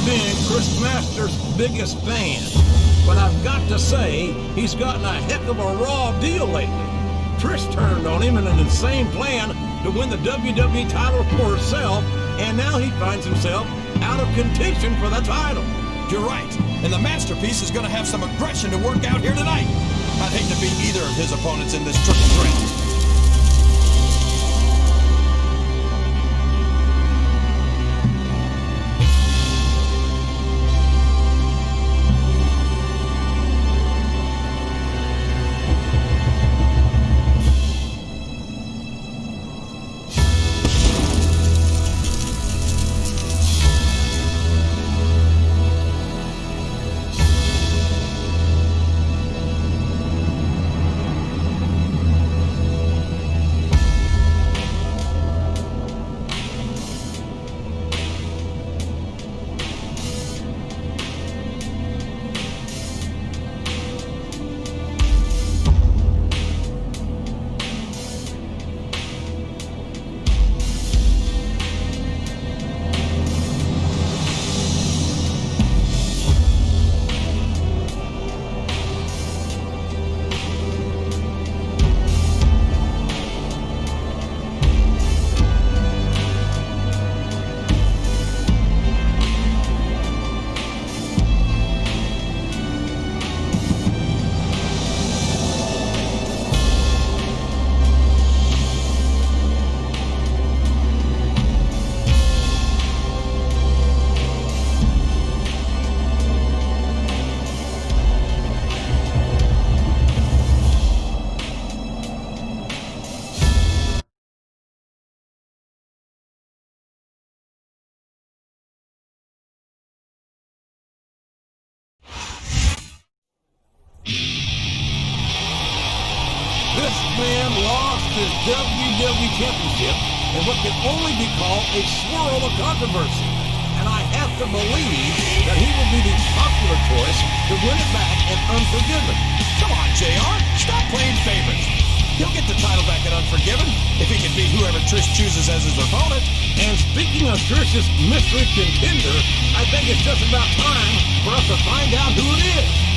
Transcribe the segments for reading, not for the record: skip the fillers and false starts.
been Chris Masters' biggest fan, but I've got to say, he's gotten a heck of a raw deal lately. Trish turned on him in an insane plan to win the WWE title for herself, and now he finds himself out of contention for the title. You're right, and the masterpiece is going to have some aggression to work out here tonight. I'd hate to be either of his opponents in this triple threat. This man lost his WWE Championship in what can only be called a swirl of controversy. And I have to believe that he will be the popular choice to win it back in Unforgiven. Come on, JR, stop playing favorites. He'll get the title back in Unforgiven if he can beat whoever Trish chooses as his opponent. And speaking of Trish's mystery contender, I think it's just about time for us to find out who it is.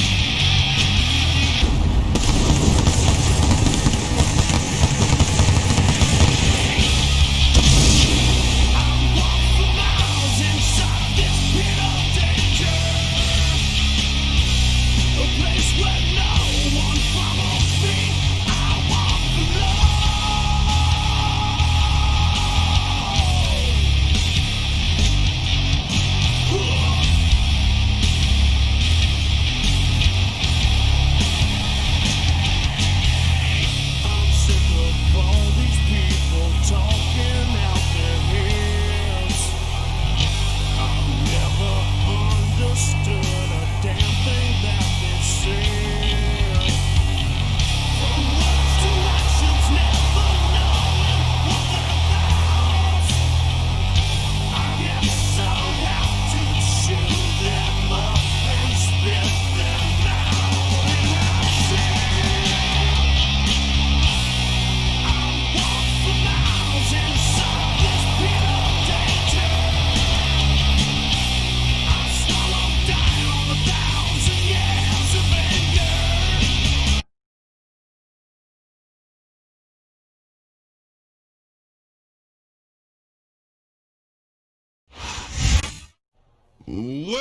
Well,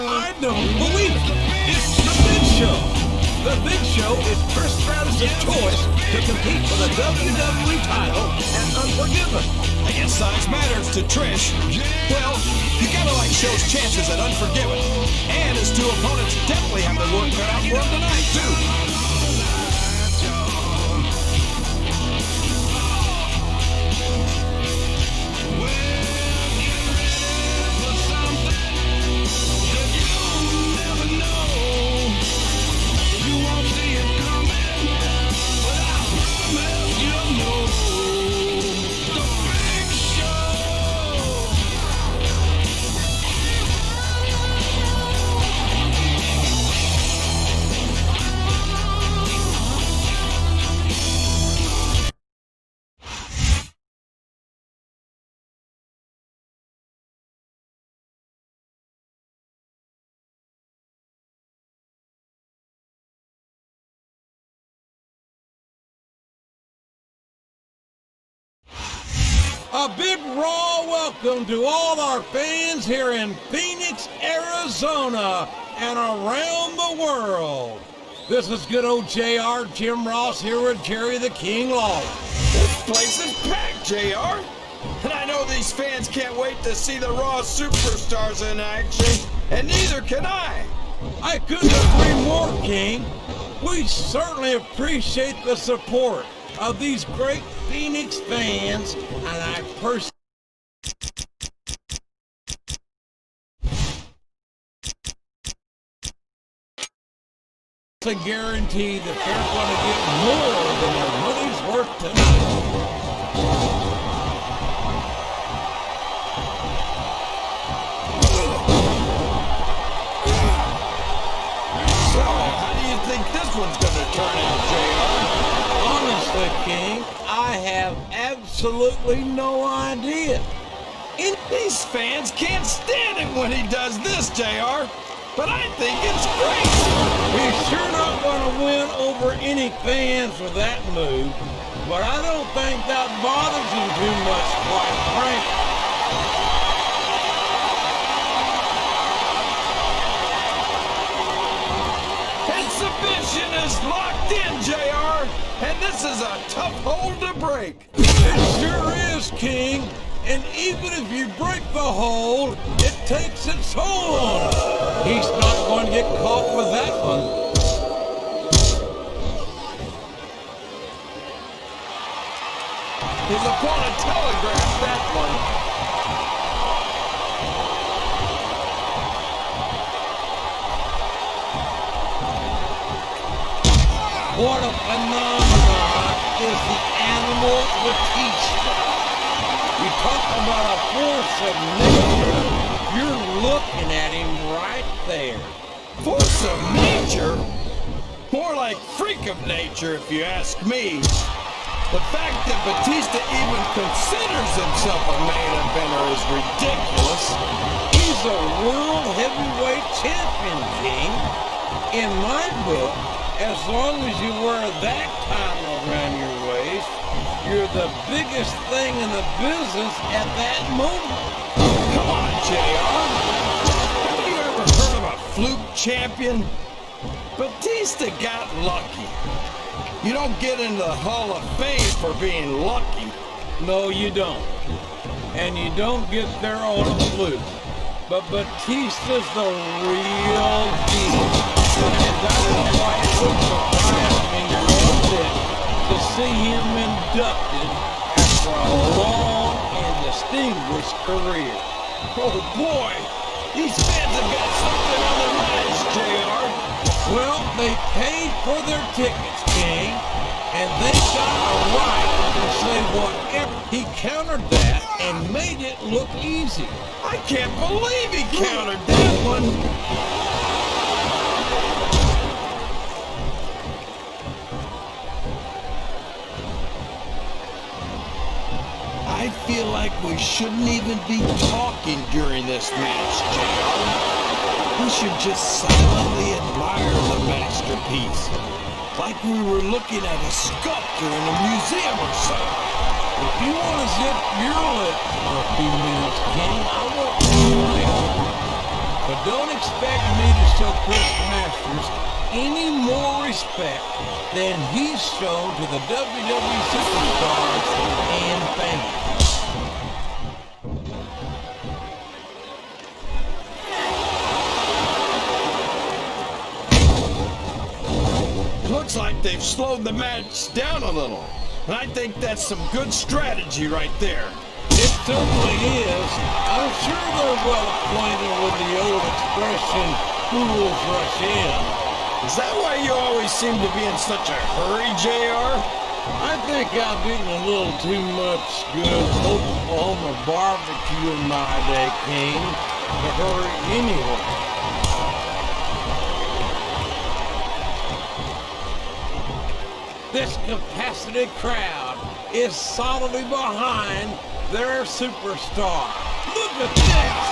I don't believe it. It's The Big Show. The Big Show is Trish Stratus' choice to compete for the WWE title at Unforgiven. I guess size matters to Trish. Well, you gotta like Show's chances at Unforgiven. And his two opponents definitely have their work cut out for him tonight, too. A big raw welcome to all our fans here in Phoenix, Arizona, and around the world. This is good old JR, Jim Ross, here with Jerry the King Lawler. This place is packed, JR. And I know these fans can't wait to see the Raw superstars in action, and neither can I. I couldn't agree more, King. We certainly appreciate the support of these great Phoenix fans, and I personally guarantee that they're going to get more than their money's worth tonight. So, how do you think this one's going to turn out, JR? Honestly, King, I have absolutely no idea. These fans can't stand it when he does this, JR. But I think it's great. He's sure not going to win over any fans with that move, but I don't think that bothers him too much, quite frankly. Exhibition is locked in, JR, and this is a tough hold to break. It sure is, King. And even if you break the hold, it takes its toll on him. He's not going to get caught with that one. His opponent telegraphed that one. What a phenomenon is the animal Batista. You talk about a force of nature, you're looking at him right there. Force of nature? More like freak of nature, if you ask me. The fact that Batista even considers himself a main eventer is ridiculous. He's a world heavyweight champion, King. In my book, as long as you wear that title around your waist, you're the biggest thing in the business at that moment. Come on, JR. Have you ever heard of a fluke champion? Batista got lucky. You don't get into the Hall of Fame for being lucky. No, you don't. And you don't get there on a fluke. But Batista's the real deal. And that's why it would surprise me one bit to see him inducted after a long and distinguished career. Oh boy, these fans have got something on their minds, JR. Well, they paid for their tickets, King, and they got a right to say whatever. He countered that and made it look easy. I can't believe he countered that one. I feel like we shouldn't even be talking during this match, JR. We should just silently admire the masterpiece. Like we were looking at a sculpture in a museum or something. If you want to zip your lip for a few minutes, King, I won't complain. But don't expect me to show Chris Masters any more respect than he's shown to the WWE superstars and fans. Looks like they've slowed the match down a little. And I think that's some good strategy right there. It certainly is. I'm sure they're well acquainted with the old expression, fools rush in. Is that why you always seem to be in such a hurry, JR? I think I've eaten a little too much good Oklahoma barbecue in my day, King, to hurry anyway. This capacity crowd is solidly behind their superstar. Look at this!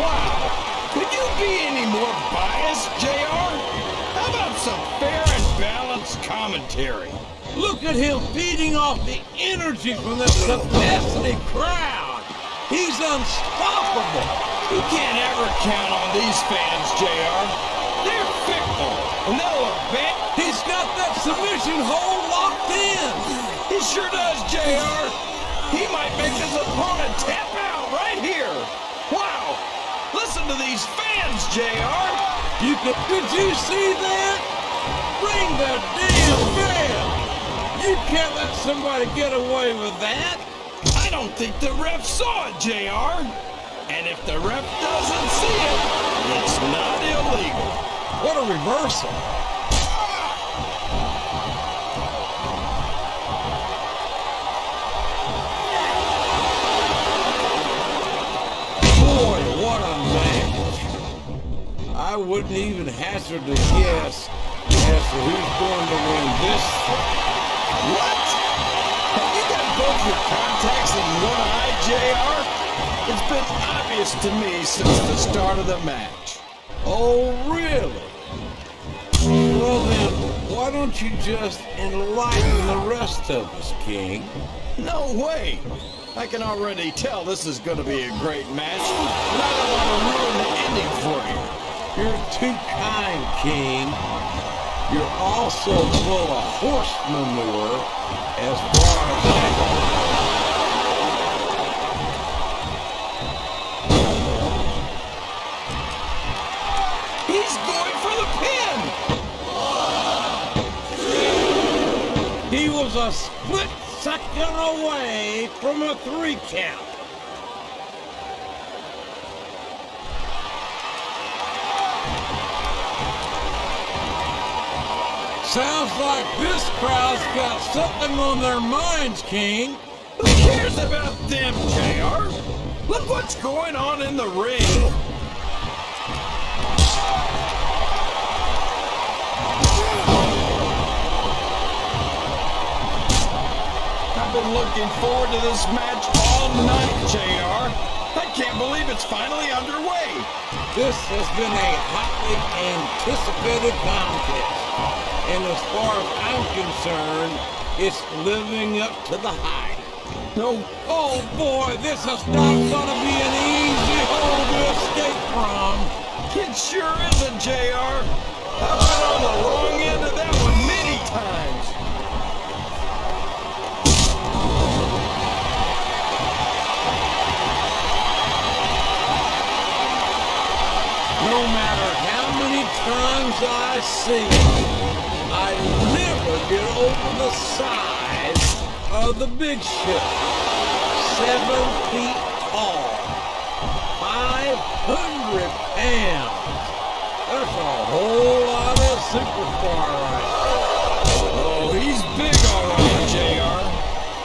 Wow! Could you be any more biased, JR? How about some fair and balanced nice commentary. Look at him feeding off the energy from this capacity crowd. He's unstoppable. You can't ever count on these fans, JR. They're fickle, and they'll abandon. He's got that submission hold locked in. He sure does, JR. He might make his opponent tap out right here. Wow. Listen to these fans, JR. Did you see that? Ring the damn bell. You can't let somebody get away with that. I don't think the ref saw it, JR. And if the ref doesn't see it, it's not illegal. What a reversal. Boy, what a match. I wouldn't even hazard a guess as to who's going to win this. What? Have you got both your contacts in one eye, JR? It's been obvious to me since the start of the match. Oh, really? Well then, why don't you just enlighten the rest of us, King? No way! I can already tell this is going to be a great match, and I don't want to ruin the ending for you. You're too kind, King. You're also full of horse manure as far as that goes. He's going for the pin! He was a split second away from a 3 count. Sounds like this crowd's got something on their minds, King. Who cares about them, JR? Look what's going on in the ring. I've been looking forward to this match all night, JR. I can't believe it's finally underway. This has been a hotly anticipated contest. And as far as I'm concerned, it's living up to the hype. No. Oh boy, this is not gonna be an easy hole to escape from. It sure isn't, JR. I've been on the wrong end of that one many times. No matter how many times I see it, I never get over the size of the big ship. 7 feet tall, 500 pounds. That's a whole lot of superstar right there. Oh, he's big all right, JR.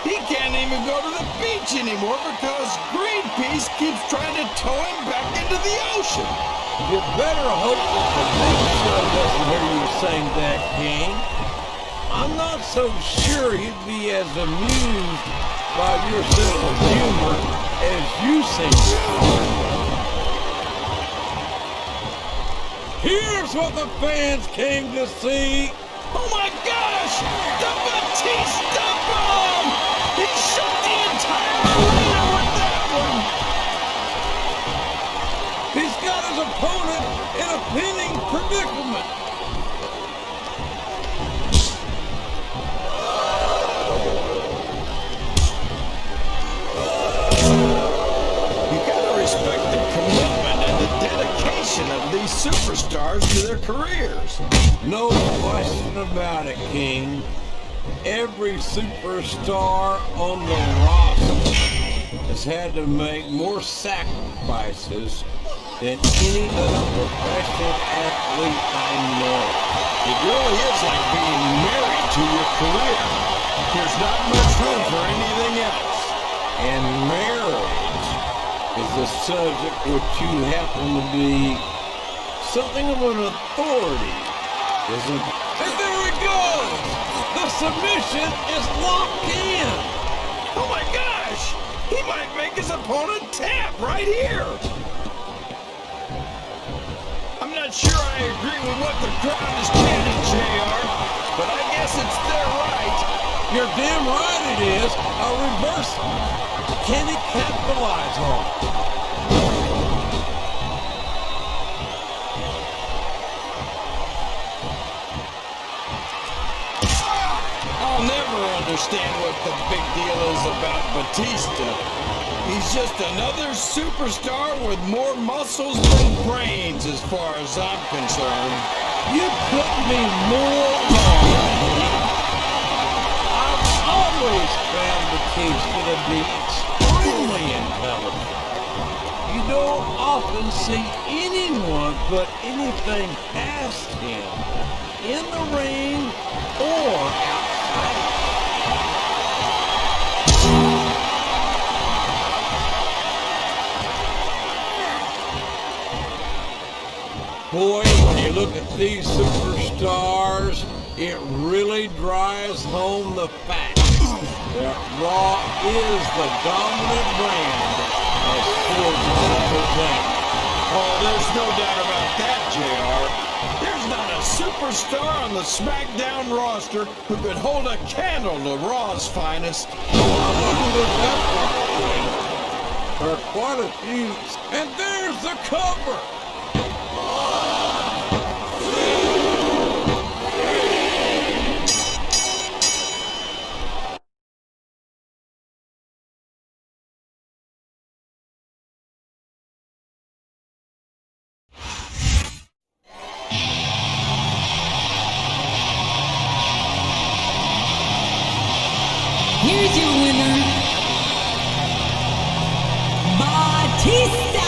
He can't even go to the beach anymore because Greenpeace keeps trying to tow him back into the ocean. You better hope that the big show doesn't hear you saying that, King. I'm not so sure he'd be as amused by your sense of humor as you seem to. Here's what the fans came to see. Oh my gosh! The Batista bomb! He shook the entire arena with that one! He's got his opponent in a pinning predicament. You gotta respect the commitment and the dedication of these superstars to their careers. No question about it, King. Every superstar on the roster has had to make more sacrifices than any other professional athlete I know. It really is like being married to your career. There's not much room for anything else. And marriage is a subject which you happen to be something of an authority, isn't it? And there it goes! The submission is locked in! Oh my gosh! He might make his opponent tap right here! I'm not sure I agree with what the crowd is chanting, JR, but I You're damn right it is a reversal. Can he capitalize on it? I'll never understand what the big deal is about Batista. He's just another superstar with more muscles than brains as far as I'm concerned. You couldn't be more wrong. I've always found Batista to be extremely intelligent. You don't often see anyone put anything past him in the ring or outside. Boy, when you look at these superstars, it really drives home the fact that Raw is the dominant brand of sports entertainment. Oh, there's no doubt about that, JR. There's not a superstar on the Smackdown roster who could hold a candle to Raw's finest. I wouldn't look that far. There are quite a few. And there's the cover. Here's your winner, Batista!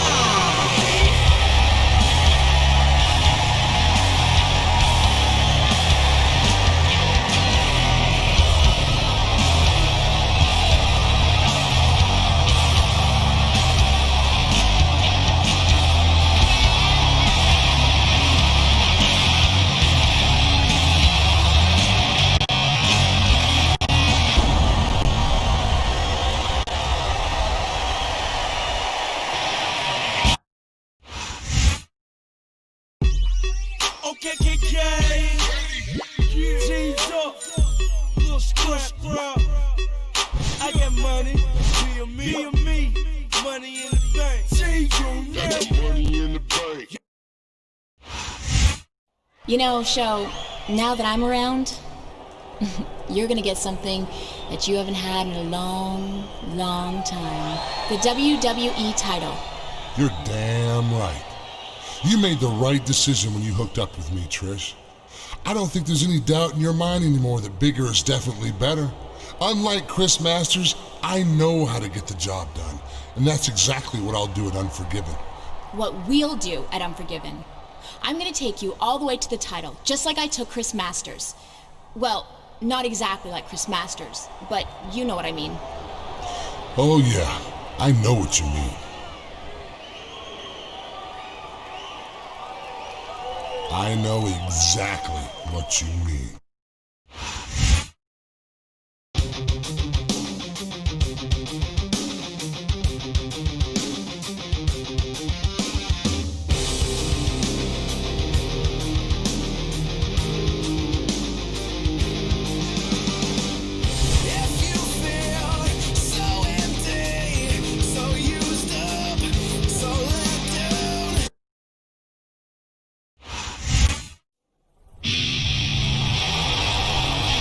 KKK, G's up, little scrap. I got money, me, money in the bank. Money in the bank. You know, Show, now that I'm around, you're gonna get something that you haven't had in a long, long time. The WWE title. You're damn right. You made the right decision when you hooked up with me, Trish. I don't think there's any doubt in your mind anymore that bigger is definitely better. Unlike Chris Masters, I know how to get the job done, and that's exactly what I'll do at Unforgiven. What we'll do at Unforgiven. I'm gonna take you all the way to the title, just like I took Chris Masters. Well, not exactly like Chris Masters, but you know what I mean. Oh yeah, I know what you mean. I know exactly what you mean.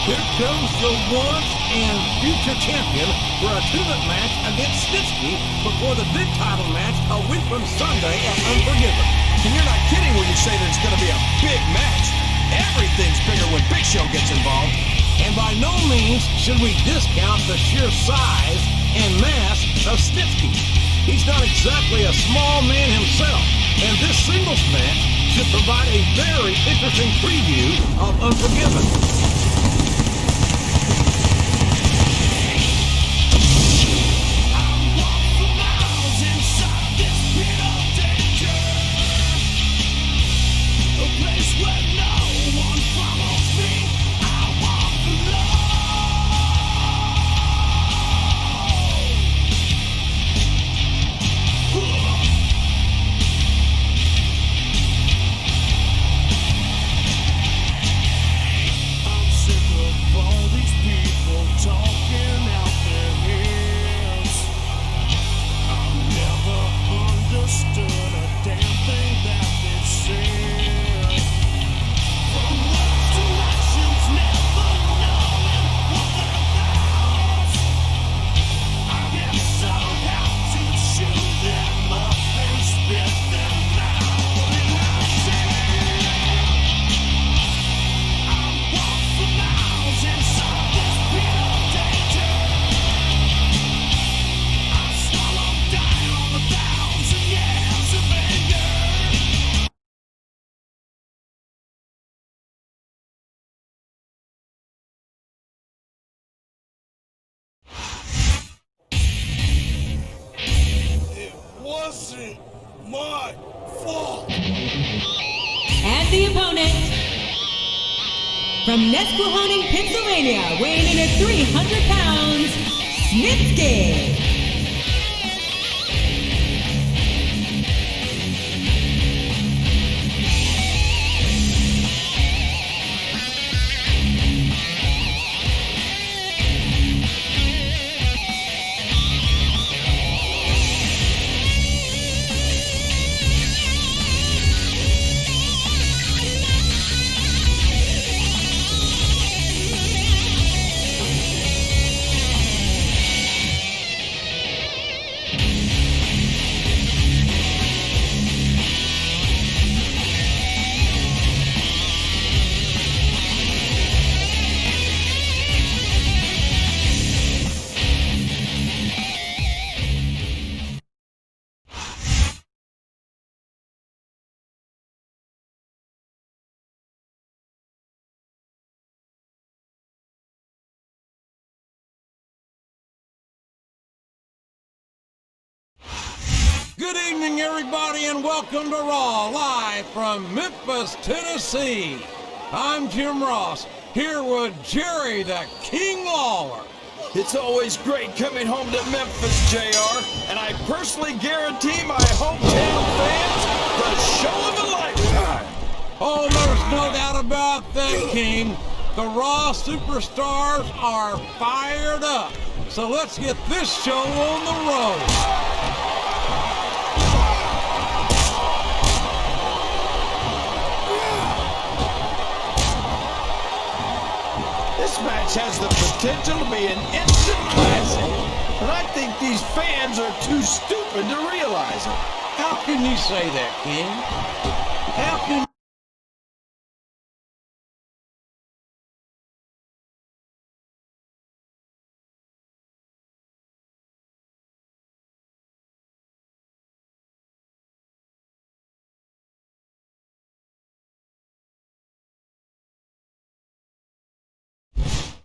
Here comes the once and future champion for a two-minute match against Snitsky before the big title match a week from Sunday at Unforgiven. And you're not kidding when you say that it's going to be a big match. Everything's bigger when Big Show gets involved. And by no means should we discount the sheer size and mass of Snitsky. He's not exactly a small man himself, and this singles match should provide a very interesting preview of Unforgiven. wasn't my fault. And the opponent, from Nesquehoning, Pennsylvania, weighing in at 300 pounds, Snitsky. Good evening, everybody, and welcome to Raw, live from Memphis, Tennessee. I'm Jim Ross, here with Jerry the King Lawler. It's always great coming home to Memphis, JR, and I personally guarantee my hometown fans the show of a lifetime. Oh, there's no doubt about that, King. The Raw superstars are fired up. So let's get this show on the road. This match has the potential to be an instant classic, but I think these fans are too stupid to realize it. How can you say that, King? How can...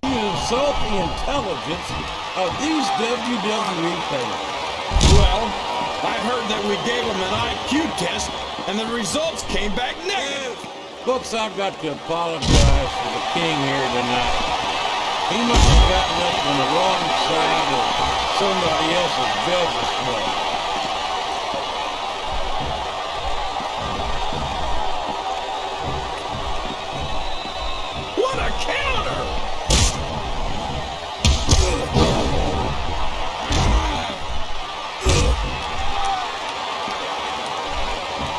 insult the intelligence of these WWE fans? Well, I heard that we gave them an IQ test, and the results came back negative. Folks, I've got to apologize for the King here tonight. He must have gotten up on the wrong side of somebody else's business plate. What a counter!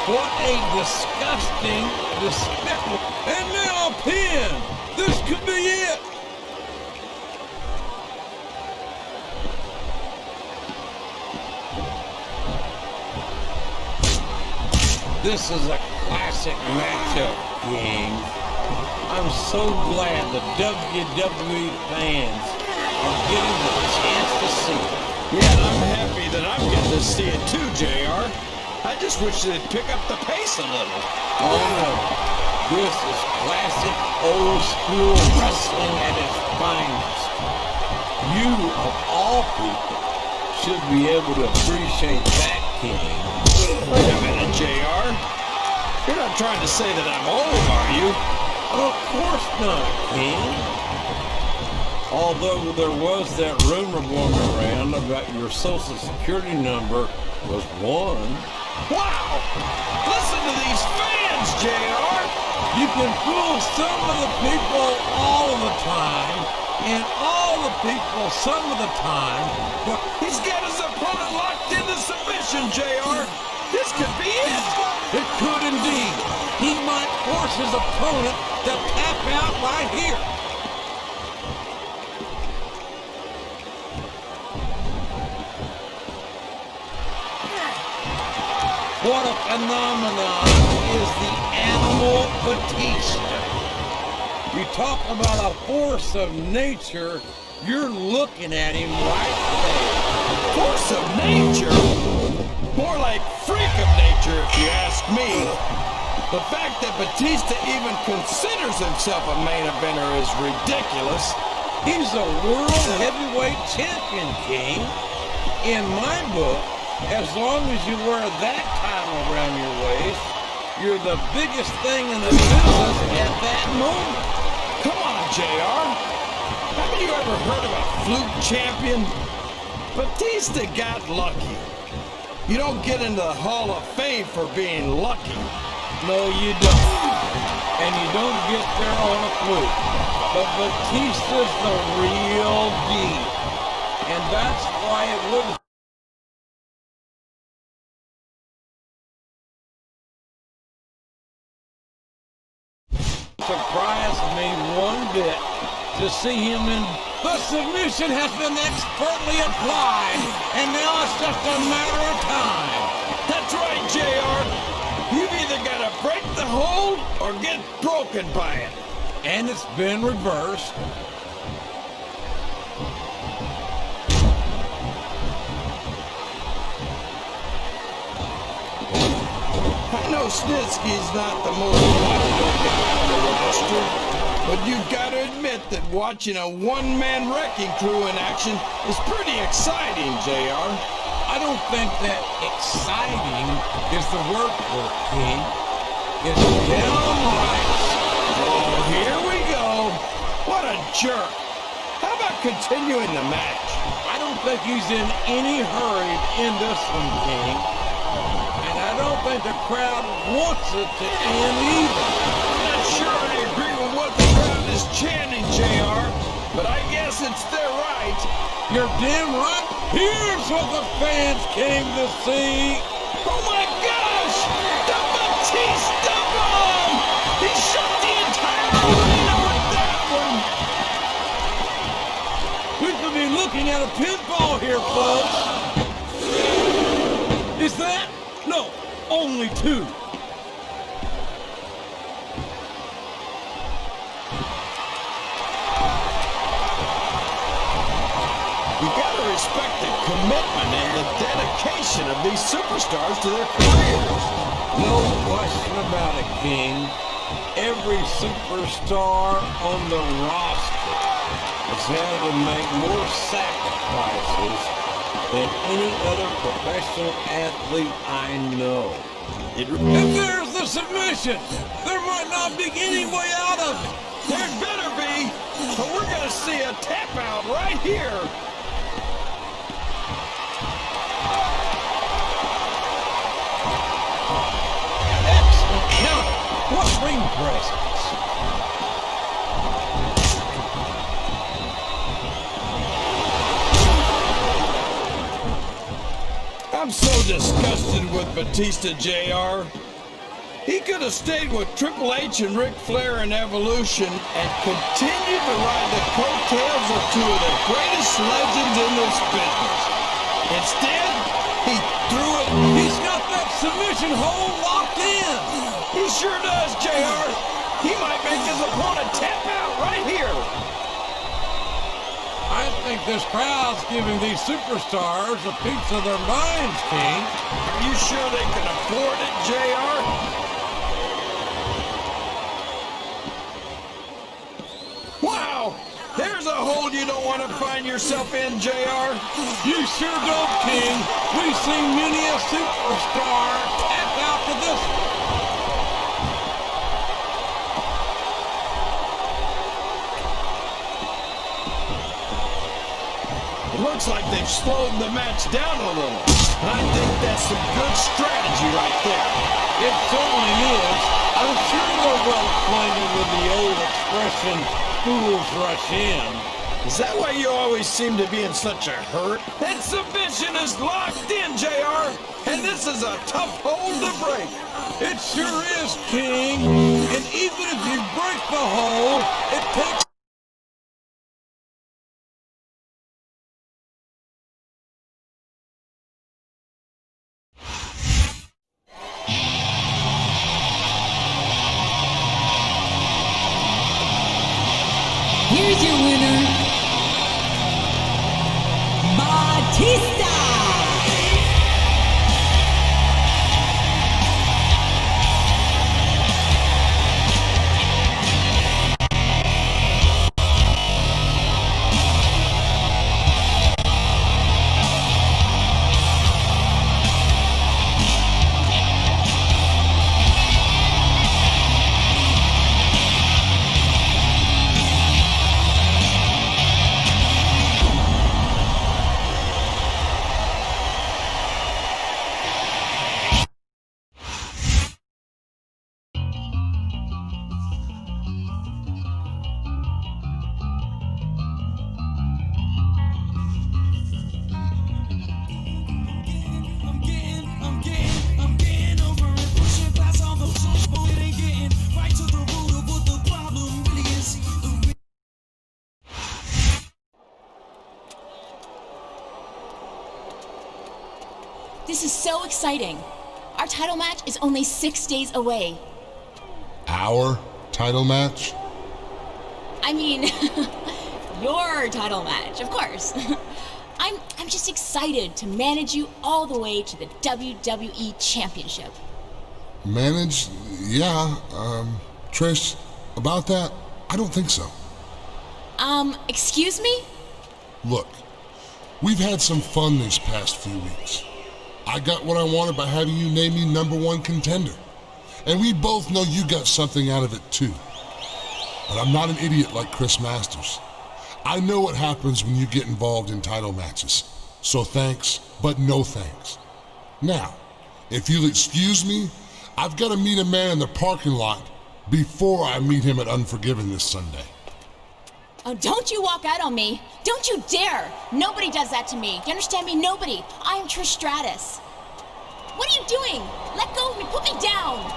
What a disgusting, despicable, and now a pin! This could be it! This is a classic matchup, King. I'm so glad the WWE fans are getting the chance to see it. Yeah, and I'm happy that I'm getting to see it too, JR. I just wish they'd pick up the pace a little. Oh no, this is classic old school wrestling at its finest. You, of all people, should be able to appreciate that, King. Wait a minute, JR. You're not trying to say that I'm old, are you? Of course not, King. Although there was that rumor going around about your social security number was 1. Wow! Listen to these fans, JR! You can fool some of the people all of the time, and all the people some of the time, but He's got his opponent locked into submission, JR! This could be it! it could indeed. He might force his opponent to tap out right here. What a phenomenon is the Animal Batista. You talk about a force of nature, you're looking at him right there. Force of nature? More like freak of nature, if you ask me. The fact that Batista even considers himself a main eventer is ridiculous. He's a world heavyweight champion, King. In my book, As long as you wear that title around your waist, you're the biggest thing in the business at that moment. Come on, JR. Haven't you ever heard of a fluke champion? Batista got lucky. You don't get into the Hall of Fame for being lucky. No, you don't. And you don't get there on a fluke. But Batista's the real deal. And that's why it wouldn't surprise me one bit to see him in. The submission has been expertly applied, and now it's just a matter of time. That's right, JR. You've either got to break the hold or get broken by it. And it's been reversed. I know Snitsky's not the most popular guy in the roster, but you've got to admit that watching a one-man wrecking crew in action is pretty exciting, JR. I don't think that exciting is the word for it, King. It's downright. Oh, here we go. What a jerk. How about continuing the match? I don't think he's in any hurry in this one, King. And I don't think the crowd wants it to end either. I'm not sure I agree with what the crowd is chanting, JR, but I guess it's their right. You're damn right. Here's what the fans came to see. Oh my gosh! The Batista bomb! He shut the entire arena with that one! We could be looking at a pinfall here, folks. Is that? No, only two. You gotta respect the commitment and the dedication of these superstars to their careers. No question about it, King. Every superstar on the roster has had to make more sacrifices than any other professional athlete I know. And there's the submission! There might not be any way out of it! There better be, but we're gonna see a tap out right here. Excellent counter! What ring presence! I'm so disgusted with Batista, JR. He could have stayed with Triple H and Ric Flair in Evolution and continued to ride the coattails of two of the greatest legends in this business. Instead, he threw it. He's got that submission hold locked in! He sure does, JR. He might make his opponent tap out right here. I think this crowd's giving these superstars a piece of their minds, King. Are you sure they can afford it, JR? Wow! There's a hole you don't want to find yourself in, JR. You sure don't, King. We've seen many a superstar tap out to this one. It looks like they've slowed the match down a little. And I think that's some good strategy right there. It certainly is. I'm sure they're well acquainted with the old expression, fools rush in. Is that why you always seem to be in such a hurt? That submission is locked in, JR. And this is a tough hold to break. It sure is, King. And even if you break the hold, it takes Here's your winner, Batista. This is so exciting. Our title match is only 6 days away. Our title match? I mean, your title match, of course. I'm just excited to manage you all the way to the WWE Championship. Manage? Yeah, Trish, about that, I don't think so. Excuse me? Look, we've had some fun these past few weeks. I got what I wanted by having you name me #1 contender. And we both know you got something out of it too. But I'm not an idiot like Chris Masters. I know what happens when you get involved in title matches. So thanks, but no thanks. Now, if you'll excuse me, I've got to meet a man in the parking lot before I meet him at Unforgiven this Sunday. Oh, don't you walk out on me. Don't you dare. Nobody does that to me. Do you understand me? Nobody. I am Trish Stratus. What are you doing? Let go of me. Put me down.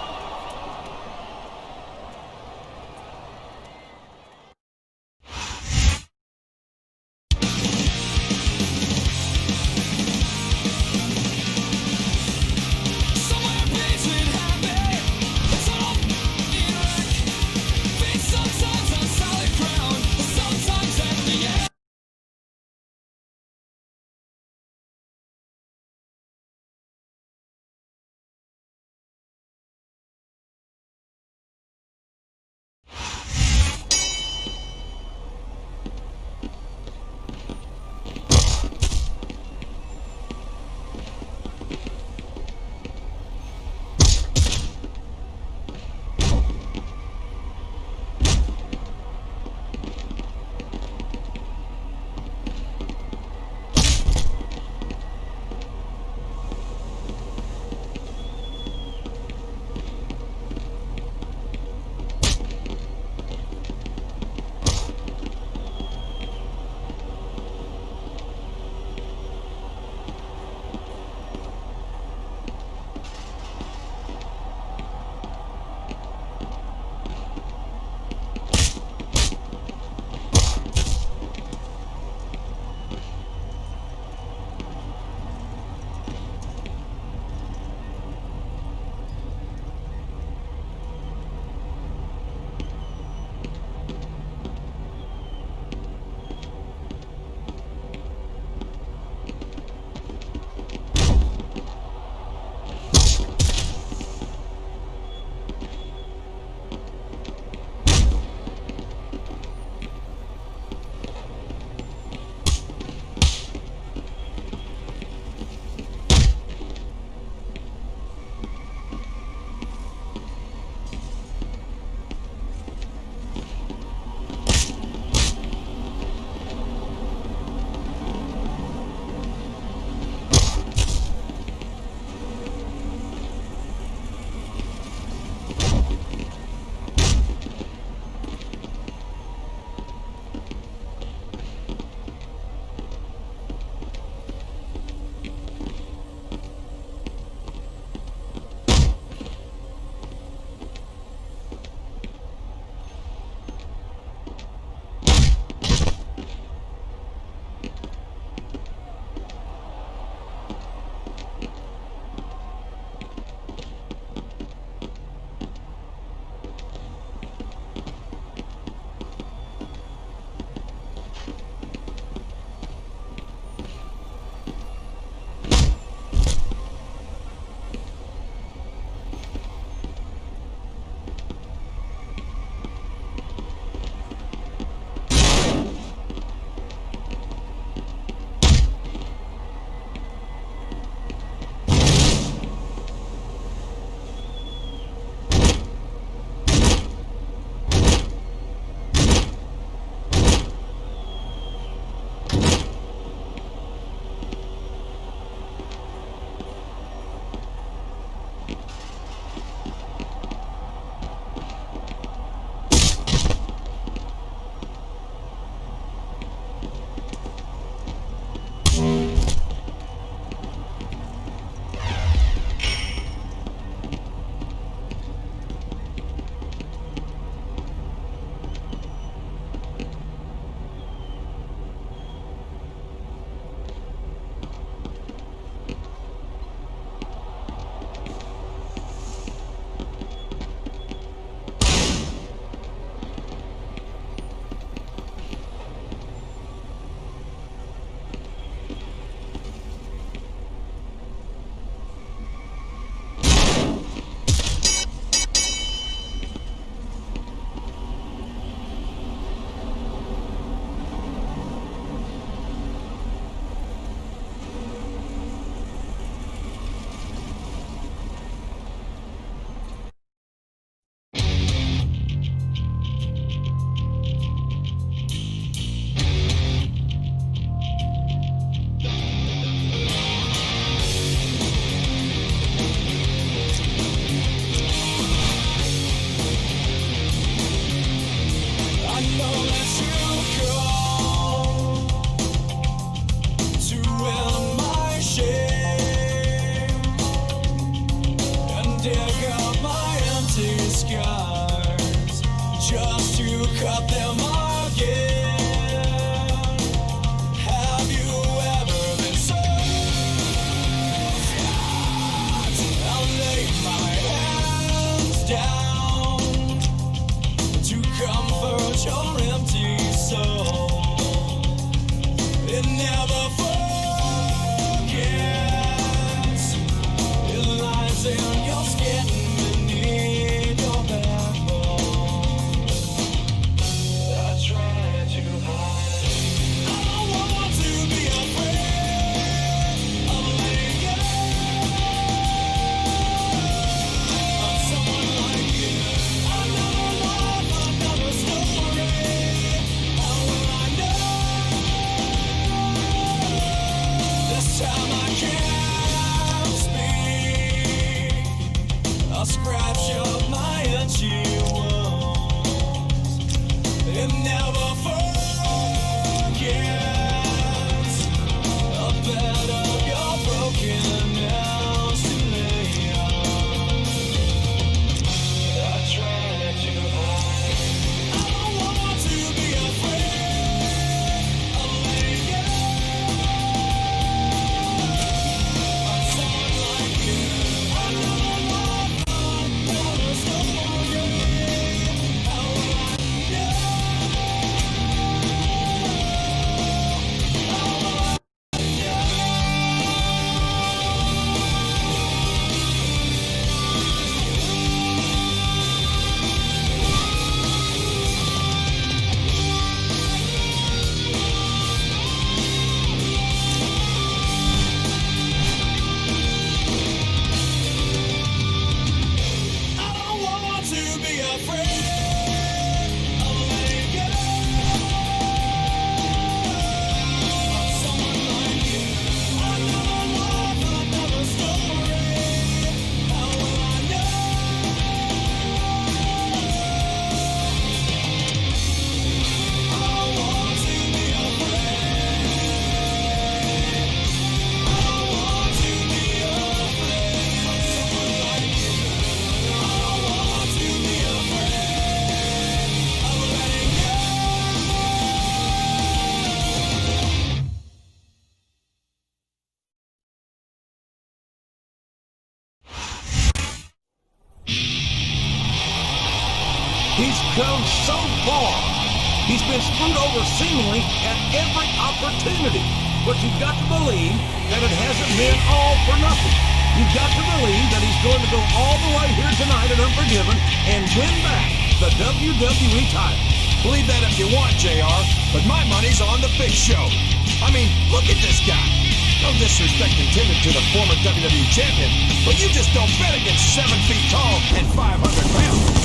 so far. He's been screwed over seemingly at every opportunity. But you've got to believe that it hasn't been all for nothing. You've got to believe that he's going to go all the way here tonight at Unforgiven and win back the WWE title. Believe that if you want, JR, but my money's on the Big Show. I mean, look at this guy. No disrespect intended to the former WWE champion, but you just don't bet against 7 feet tall and 500 pounds.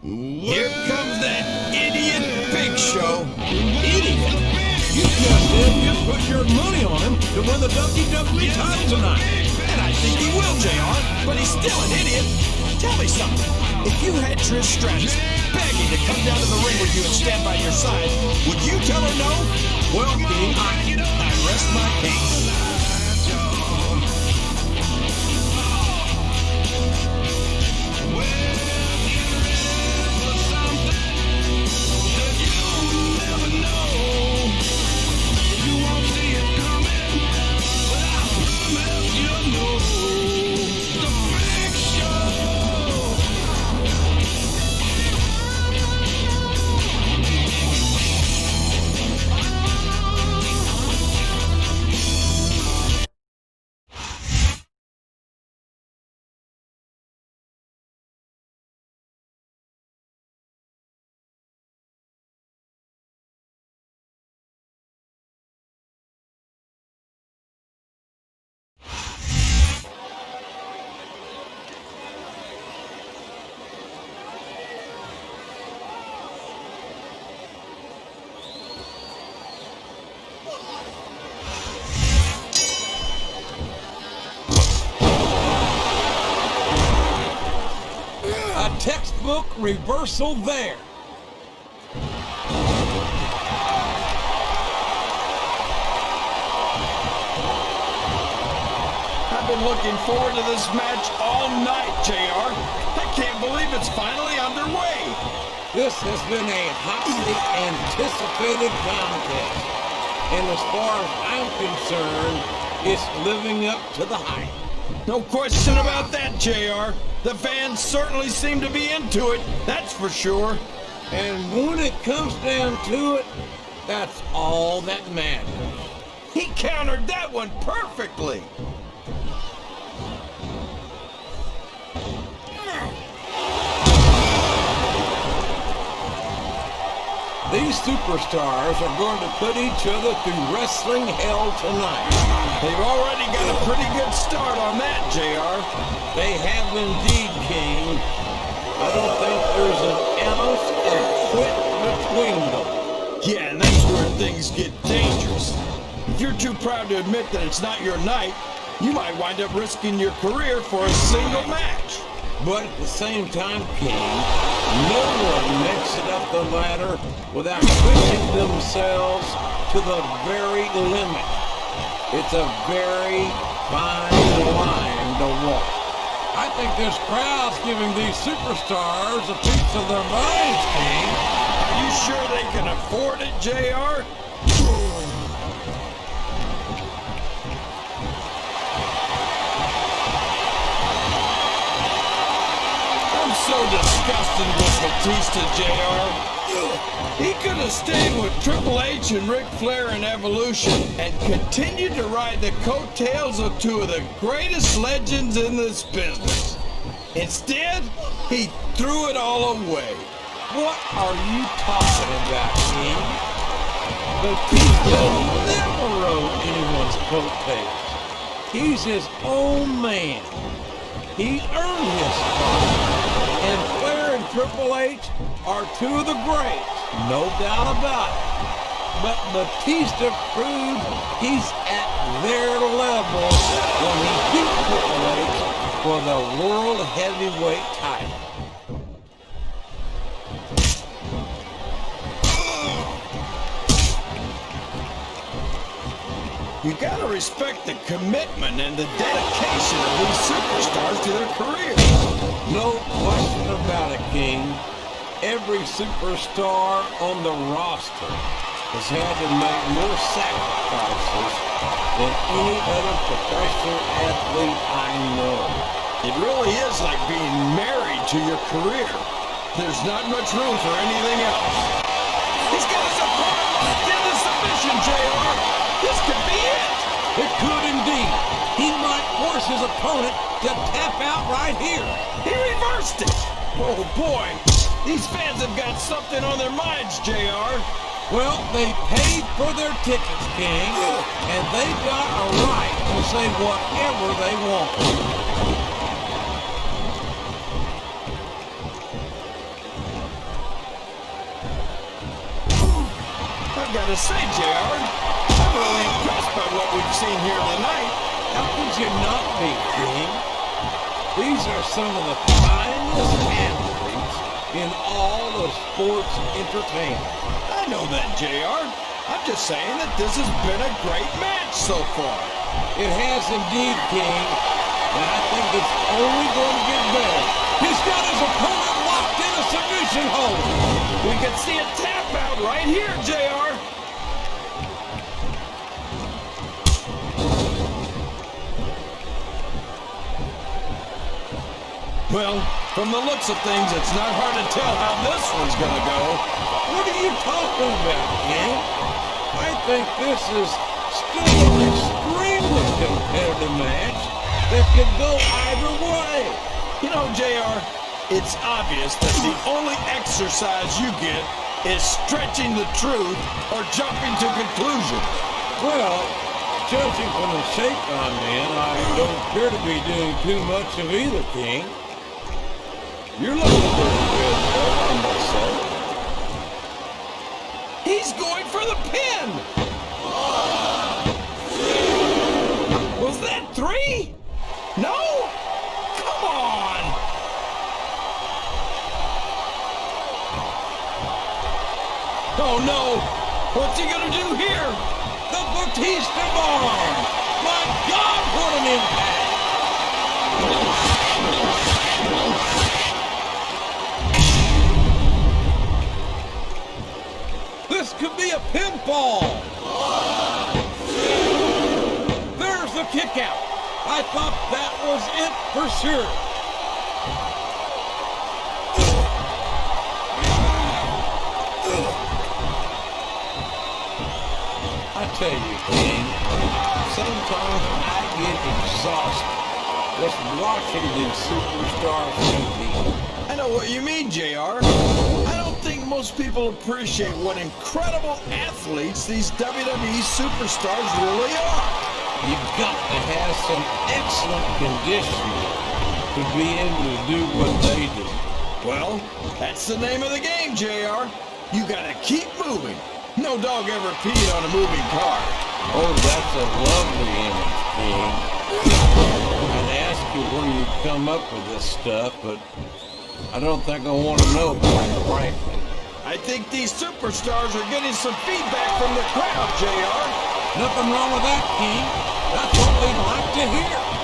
Here comes that idiot Big Show. Idiot? You just said you put your money on him to win the WWE title tonight. And I think he will, JR, but he's still an idiot. Tell me something. If you had Trish Stratus begging to come down to the ring with you and stand by your side, would you tell her no? Well, King, I rest my case. textbook reversal there. I've been looking forward to this match all night, JR. I can't believe it's finally underway. This has been a hotly anticipated contest. And as far as I'm concerned, it's living up to the hype. No question about that, JR. The fans certainly seem to be into it, that's for sure. And when it comes down to it, that's all that matters. He countered that one perfectly. These superstars are going to put each other through wrestling hell tonight. They've already got a pretty good start on that, JR. They have indeed, King. I don't think there's an ounce of quit between them. Yeah, and that's where things get dangerous. If you're too proud to admit that it's not your night, you might wind up risking your career for a single match. But at the same time, King, no one makes it up the ladder without pushing themselves to the very limit. It's a very fine line to walk. I think this crowd's giving these superstars a piece of their minds, King. Are you sure they can afford it, JR? so disgusting with Batista, JR. He could have stayed with Triple H and Ric Flair in Evolution and continued to ride the coattails of two of the greatest legends in this business. Instead, he threw it all away. What are you talking about, King? Batista never rode anyone's coattails. He's his own man. He earned his spot. And Flair and Triple H are two of the greats, no doubt about it. But Batista proved he's at their level when he beat Triple H for the World Heavyweight title. You gotta respect the commitment and the dedication of these superstars to their careers. No question about it, King. Every superstar on the roster has had to make more sacrifices than any other professional athlete I know. It really is like being married to your career. There's not much room for anything else. He's got his opponent locked into submission, JR. This could be it. It could indeed. He might force his opponent to tap out right here. He reversed it. Oh, boy. These fans have got something on their minds, JR. Well, they paid for their tickets, King, and they've got a right to say whatever they want. I've got to say, JR, I'm really impressed by what we've seen here tonight. How could you not be, King? These are some of the finest athletes in all of sports entertainment. I know that, JR. I'm just saying that this has been a great match so far. It has indeed, King, and I think it's only going to get better. He's got his opponent locked in a submission hold. We can see a tap out right here, JR. Well, from the looks of things, it's not hard to tell how this one's gonna go. What are you talking about, King? I think this is still an extremely competitive match that could go either way. You know, JR, it's obvious that the only exercise you get is stretching the truth or jumping to conclusions. Well, judging from the shape I'm in, I don't appear to be doing too much of either, King. You're looking pretty good, though, I must say. He's going for the pin! Was that 3? No? Come on! Oh no! What's he gonna do here? The Batista bomb! My God, what an impact! This could be a pinfall! There's the kick out! I thought that was it for sure. I tell you, King, sometimes I get exhausted just watching these superstars compete. I know what you mean, JR. I don't think most people appreciate what incredible athletes these WWE superstars really are. You've got to have some excellent conditioning to be able to do what they do. Well, that's the name of the game, JR. You gotta keep moving. No dog ever peed on a moving car. Oh, that's a lovely image, King. I'd ask you where you come up with this stuff, but I don't think I want to know, quite frankly. I think these superstars are getting some feedback from the crowd, JR. Nothing wrong with that, King. That's what we'd like to hear.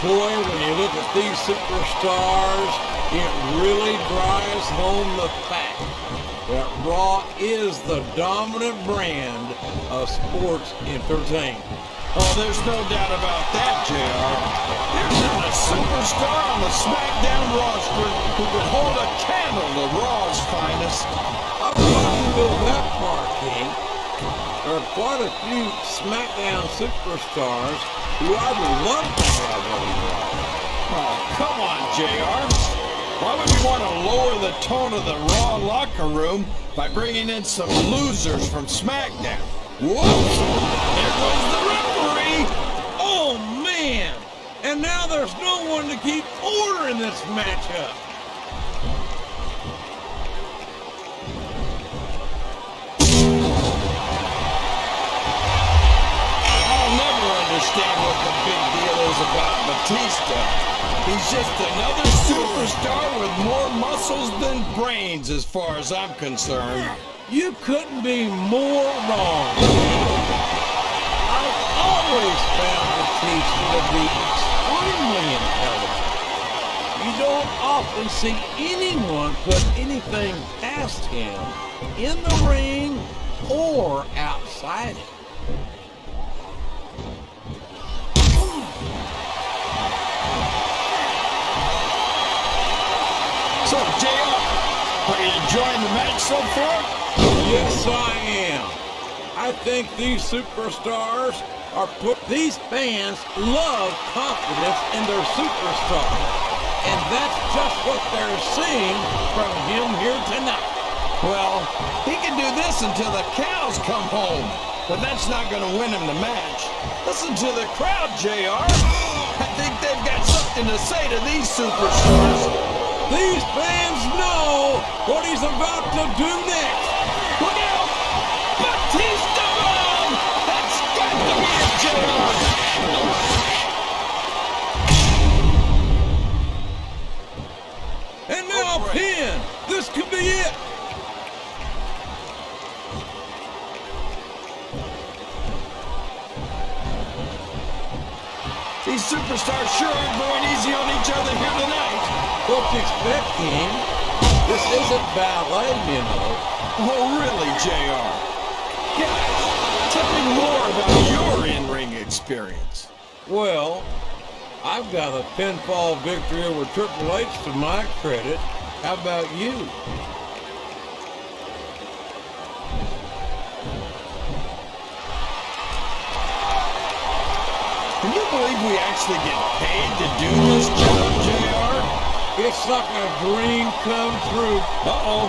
Boy, when you look at these superstars, it really drives home the fact that Raw is the dominant brand of sports entertainment. Oh, there's no doubt about that, JR. There's not a superstar on the Smackdown roster who could hold a candle to Raw's finest. I wouldn't go that far, King. There are quite a few Smackdown superstars who I'd love to have on Raw. Oh, come on, JR. Why would you want to lower the tone of the Raw locker room by bringing in some losers from SmackDown? Whoops! There goes the referee! Oh, man! And now there's no one to keep order in this matchup. I'll never understand what the big deal is about Batista. He's just another superstar with more muscles than brains as far as I'm concerned. You couldn't be more wrong. I've always found Batista to be extremely intelligent. You don't often see anyone put anything past him in the ring or outside it. So, JR, are you enjoying the match so far? Yes, I am. I think these superstars these fans love confidence in their superstar. And that's just what they're seeing from him here tonight. Well, he can do this until the cows come home. But that's not going to win him the match. Listen to the crowd, JR. I think they've got something to say to these superstars. These fans know what he's about to do next. Look out! Batista bomb! That's got to be it, JR! And now a pin. This could be it. These superstars sure aren't going easy on each other here tonight. What you expect, King? This isn't ballet, you know. Oh, really, JR? Guys, tell me more about your in-ring experience. Well, I've got a pinfall victory over Triple H to my credit. How about you? Can you believe we actually get paid to do this job, JR? It's like a dream come true. Uh-oh.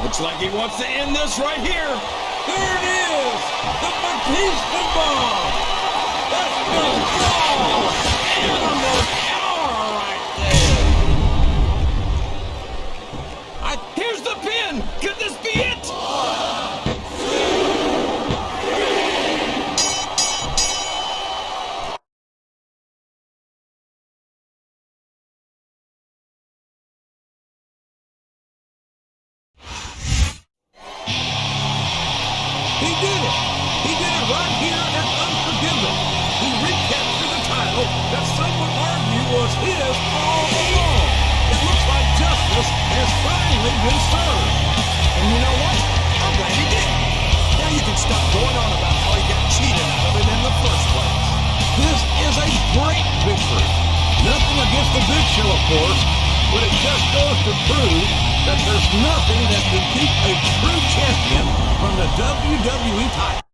Looks like he wants to end this right here. There it is! The Batista bomb! That's the Raw Animal Power right there! Here's the pin! Could this be it? He did it! He did it right here at Unforgiven. He recaptured the title that some would argue was his all along. It looks like justice has finally been served. And you know what? I'm glad he did. Now you can stop going on about how he got cheated out of it in the first place. This is a great victory. Nothing against the Big Show, of course, but it just goes to prove that there's nothing that can keep a true champion from the WWE title.